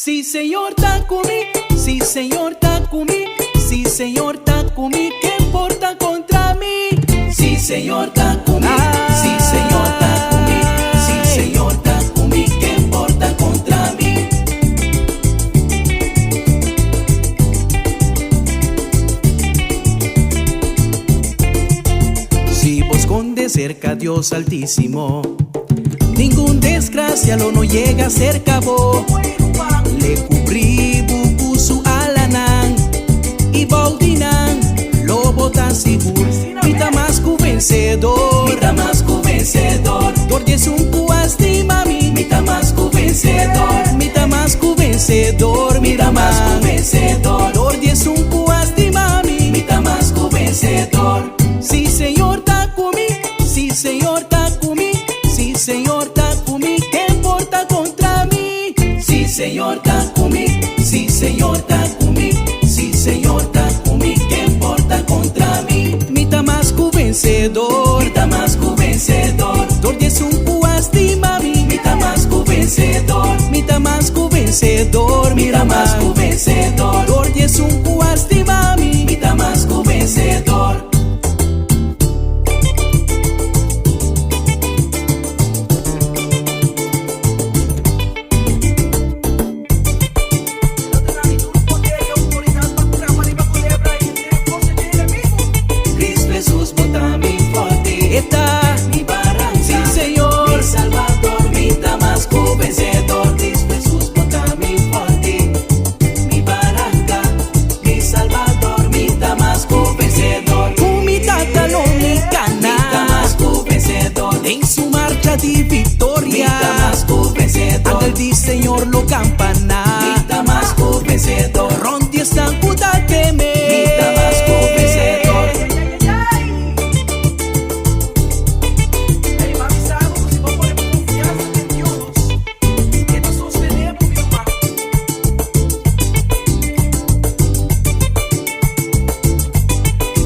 Sí, señor Takumi, sí, señor Takumi, sí, señor Takumi, ¿qué importa contra mí? Sí, señor Takumi, sí, señor Takumi, sí, señor Takumi, ¿qué importa contra mí? Si vos escondes cerca a Dios Altísimo, ningún desgracia lo no llega cerca vos. Le cubrí buku su alanan y baudinan lo botan sigur. Mi tamasku vencedor, mi tamasku vencedor. Dor es un cuasti mami, mi tamasku vencedor, mi tamasku vencedor, mi tamasku vencedor. Dor es un cuasti mami, mi tamasku vencedor. Sí, señor Takumi, sí, señor Takumi, sí, señor Takumi, ¿qué importa contra mí? Sí, señor Takumi, sí, señor Takumi, sí, señor Takumi, ¿qué importa contra mí? Mi tamasku vencedor, mi tamasku vencedor. Dor es un cuasti mami, mi tamasku vencedor, mi tamasku vencedor, mi tamasku vencedor. Dor es un cuasti mami, mi tamasku vencedor. En su marcha de victoria, mi tamasku vencedor. Ante el Señor lo campana, mi tamasku vencedor. Rondi esta puta que me, mi tamasku vencedor.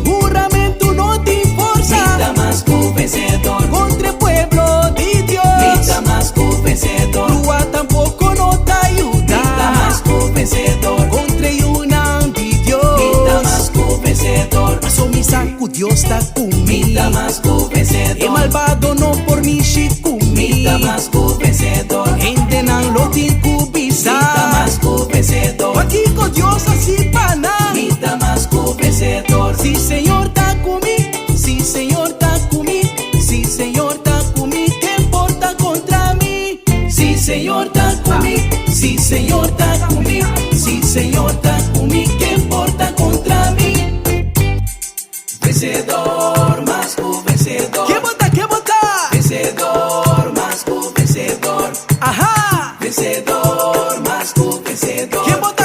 Juramento no te forza, mi tamasku vencedor. Contra pueblo de Dios, mi tamasku vencedor. Lua tampoco no te ayuda, mi tamasku vencedor. Contra una de Dios, mi tamasku vencedor. Paso mi saco, Dios está conmigo, mi tamasku vencedor. El malvado no por mi shikumi, mi tamasku vencedor. Entenan lo tincubisa, mi tamasku vencedor. Aquí con Dios así pana, mi tamasku vencedor. Sí, señor Takumi, sí, señor Takumi, sí, señor Takumi, ¿qué importa contra mí? Sí, señor Takumi, sí, señor Takumi, sí, señor Takumi, ¿qué importa contra mí? Vencedor, masku vencedor. ¿Qué vota, qué vota? Vencedor, masku vencedor. Ajá. Vencedor, masku vencedor. ¿Qué vota?